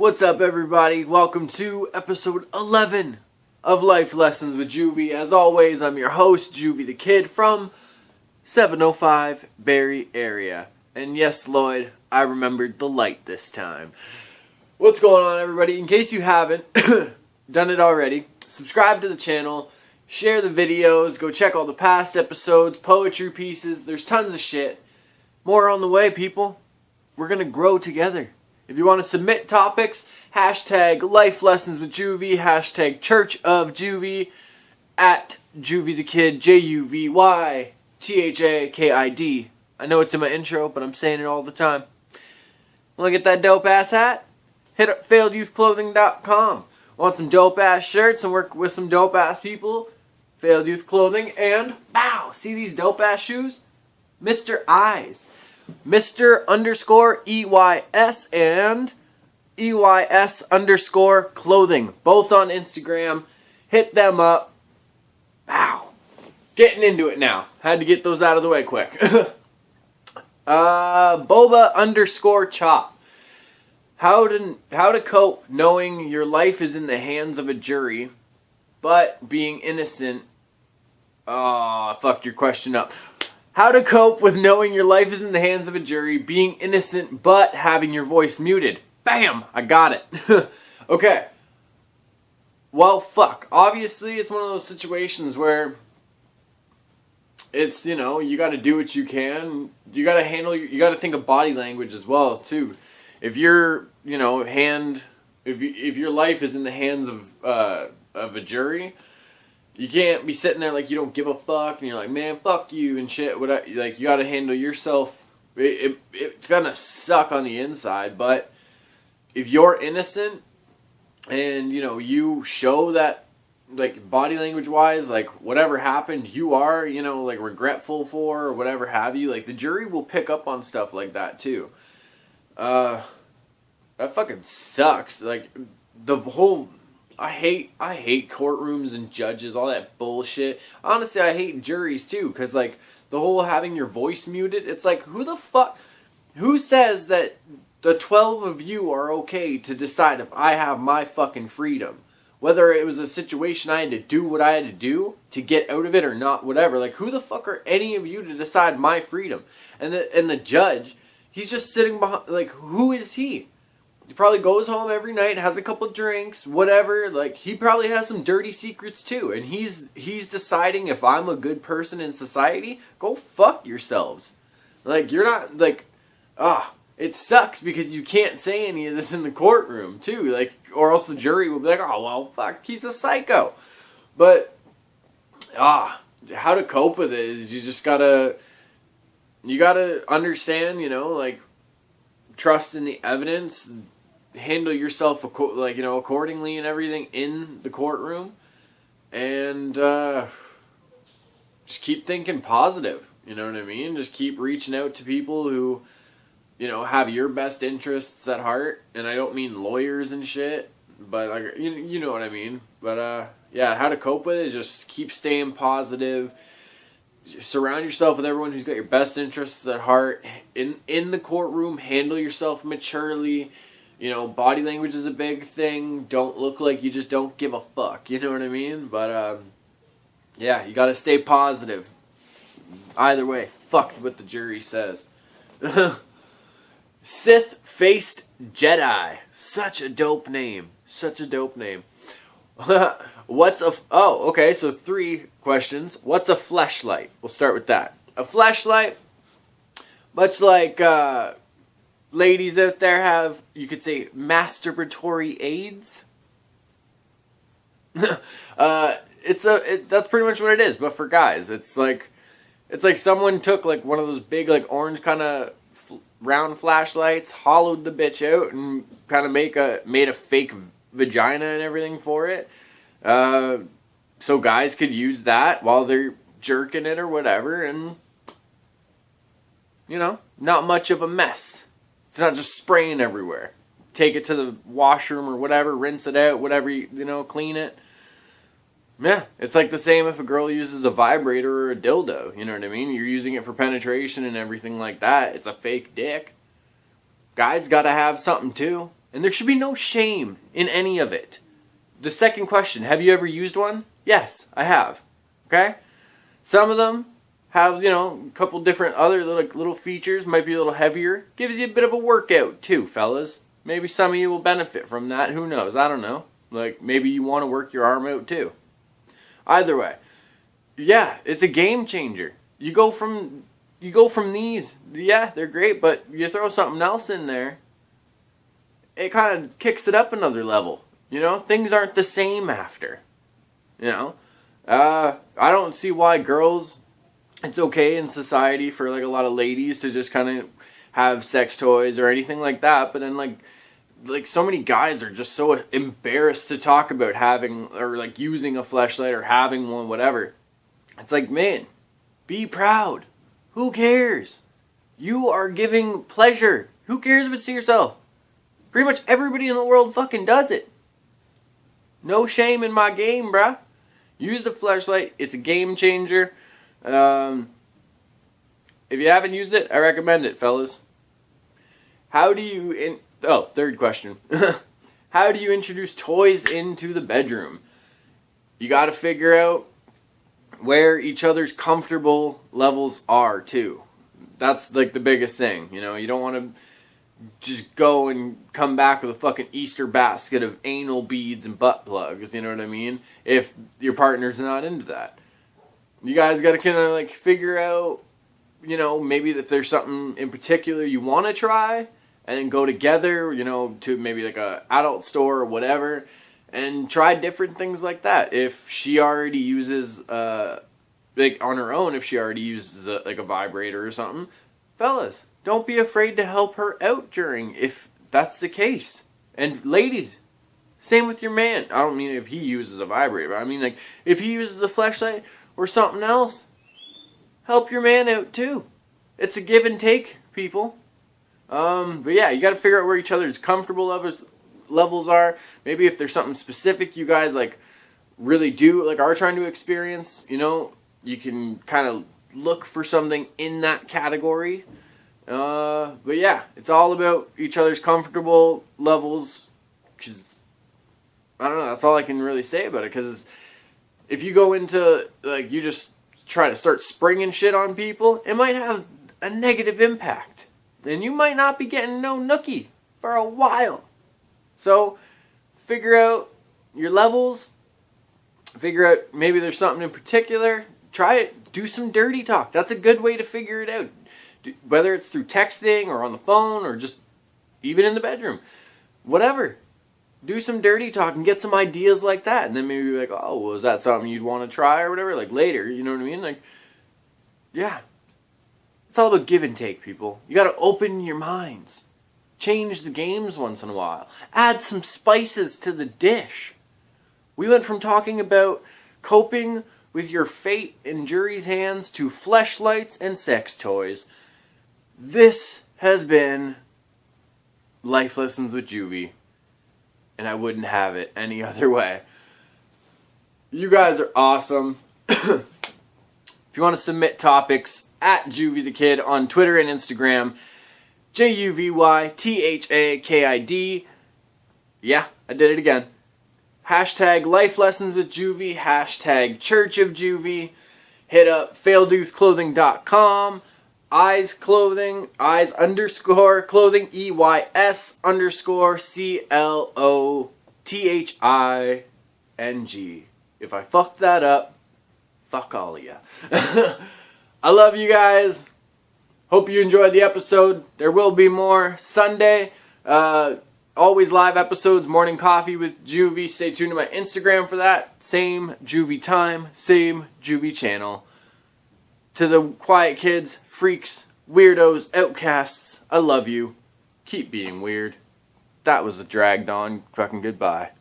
What's up, everybody? Welcome to episode 11 of Life Lessons with Juvy. As always, I'm your host, JuvyThaKid from 705 Barrie area. And yes, Lloyd, I remembered the light this time. What's going on, everybody? In case you haven't done it already, subscribe to the channel, share the videos, go check all the past episodes, poetry pieces. There's tons of shit. More on the way, people. We're going to grow together. If you want to submit topics, hashtag LifeLessonsWithJuvy, hashtag Church of Juvy, at JuvyThaKid, JuvyThaKid. I know it's in my intro, but I'm saying it all the time. Want to get that dope-ass hat? Hit up failedyouthclothing.com. Want some dope-ass shirts and work with some dope-ass people? Failed Youth Clothing, and, bow! See these dope-ass shoes? Mr. Eyes. Mr_EYS and EYS_clothing. Both on Instagram. Hit them up. Wow. Getting into it now. Had to get those out of the way quick. Boba_chop. How to cope knowing your life is in the hands of a jury, but being innocent. Oh, I fucked your question up. How to cope with knowing your life is in the hands of a jury, being innocent, but having your voice muted. Bam! I got it. Okay. Well, fuck. Obviously, it's one of those situations where it's, you gotta do what you can. You gotta you gotta think of body language as well, too. If you're, if your life is in the hands of a jury, you can't be sitting there like you don't give a fuck and you're like, man, fuck you and shit. You gotta handle yourself. It's gonna suck on the inside, but if you're innocent and, you show that, like, body language wise, like, whatever happened, you are, regretful for or whatever have you, like, the jury will pick up on stuff like that too. That fucking sucks. Like, the whole... I hate courtrooms and judges, all that bullshit. Honestly, I hate juries too, because, like, the whole having your voice muted, it's like, who says that the 12 of you are okay to decide if I have my fucking freedom? Whether it was a situation I had to do what I had to do to get out of it or not, whatever. Like, who the fuck are any of you to decide my freedom? And the judge, he's just sitting behind, like, who is he? He probably goes home every night, has a couple drinks, whatever. Like, he probably has some dirty secrets too. And he's deciding if I'm a good person in society. Go fuck yourselves. Like, you're not, like, it sucks because you can't say any of this in the courtroom too. Like, or else the jury will be like, oh, well, fuck, he's a psycho. But, how to cope with it is you just gotta understand, like, trust in the evidence, handle yourself accordingly and everything in the courtroom, and just keep thinking positive. You know what I mean? Just keep reaching out to people who, have your best interests at heart. And I don't mean lawyers and shit, but, like, you know what I mean. But yeah, how to cope with it is just keep staying positive. Surround yourself with everyone who's got your best interests at heart. In the courtroom, handle yourself maturely. Body language is a big thing. Don't look like you just don't give a fuck. You know what I mean? But, yeah, you gotta stay positive. Either way, fuck what the jury says. Sith-faced Jedi. Such a dope name. Such a dope name. Okay, so 3 questions. What's a fleshlight? We'll start with that. A fleshlight, much like ladies out there have, you could say, masturbatory aids. That's pretty much what it is, but for guys. It's like someone took, like, one of those big, like, orange kind of round flashlights, hollowed the bitch out, and kind of made a fake vagina and everything for it. So guys could use that while they're jerking it or whatever, and, not much of a mess. It's not just spraying everywhere. Take it to the washroom or whatever, rinse it out, whatever, clean it. Yeah, it's like the same if a girl uses a vibrator or a dildo, you know what I mean? You're using it for penetration and everything like that. It's a fake dick. Guys gotta have something too. And there should be no shame in any of it. The second question, have you ever used one? Yes, I have. Okay? Some of them have, you know, a couple different other little features, might be a little heavier. Gives you a bit of a workout too, fellas. Maybe some of you will benefit from that. Who knows? I don't know. Like, maybe you want to work your arm out too. Either way, yeah, it's a game changer. You go from these, yeah, they're great, but you throw something else in there, it kind of kicks it up another level. You know, things aren't the same after. You know, I don't see why girls, it's okay in society for like a lot of ladies to just kind of have sex toys or anything like that, but then like so many guys are just so embarrassed to talk about having or like using a fleshlight or having one, whatever. It's like, man, be proud. Who cares? You are giving pleasure. Who cares if it's to yourself? Pretty much everybody in the world fucking does it. No shame in my game, bruh. Use the fleshlight. It's a game changer. If you haven't used it, I recommend it, fellas. How do you... third question. How do you introduce toys into the bedroom? You got to figure out where each other's comfortable levels are, too. That's, like, the biggest thing. You know, you don't want to just go and come back with a fucking Easter basket of anal beads and butt plugs, you know what I mean? If your partner's not into that. You guys got to kind of, like, figure out, you know, maybe if there's something in particular you want to try, and then go together, you know, to maybe like a adult store or whatever, and try different things like that. If she already uses, like on her own, if she already uses like a vibrator or something, fellas, don't be afraid to help her out during, if that's the case. And ladies, same with your man. I don't mean if he uses a vibrator, but I mean like if he uses a fleshlight or something else, help your man out too. It's a give and take, people. But yeah, you got to figure out where each other's comfortable levels are. Maybe if there's something specific you guys like really do, like are trying to experience, you know, you can kind of look for something in that category. But yeah, it's all about each other's comfortable levels, because I don't know, that's all I can really say about it, because if you go into, like, you just try to start springing shit on people, it might have a negative impact. And you might not be getting no nookie for a while. So, figure out your levels. Figure out maybe there's something in particular. Try it. Do some dirty talk. That's a good way to figure it out. Whether it's through texting or on the phone or just even in the bedroom. Whatever. Do some dirty talk and get some ideas like that. And then maybe be like, oh, well, is that something you'd want to try or whatever? Like later, you know what I mean? Like, yeah. It's all about give and take, people. You got to open your minds. Change the games once in a while. Add some spices to the dish. We went from talking about coping with your fate in jury's hands to fleshlights and sex toys. This has been Life Lessons with Juvy, and I wouldn't have it any other way. You guys are awesome. If you want to submit topics, at JuvyThaKid on Twitter and Instagram. JuvyThaKid. Yeah, I did it again. Hashtag LifeLessonsWithJuvy. Hashtag Church of Juvy. Hit up FailDoothClothing.com. Eyes Clothing. Eyes _ Clothing. EYS_CLOTHING. If I fucked that up, fuck all of ya. I love you guys. Hope you enjoyed the episode. There will be more Sunday. Always live episodes. Morning coffee with Juvy. Stay tuned to my Instagram for that. Same Juvy time. Same Juvy channel. To the quiet kids, freaks, weirdos, outcasts, I love you. Keep being weird. That was a dragged on fucking goodbye.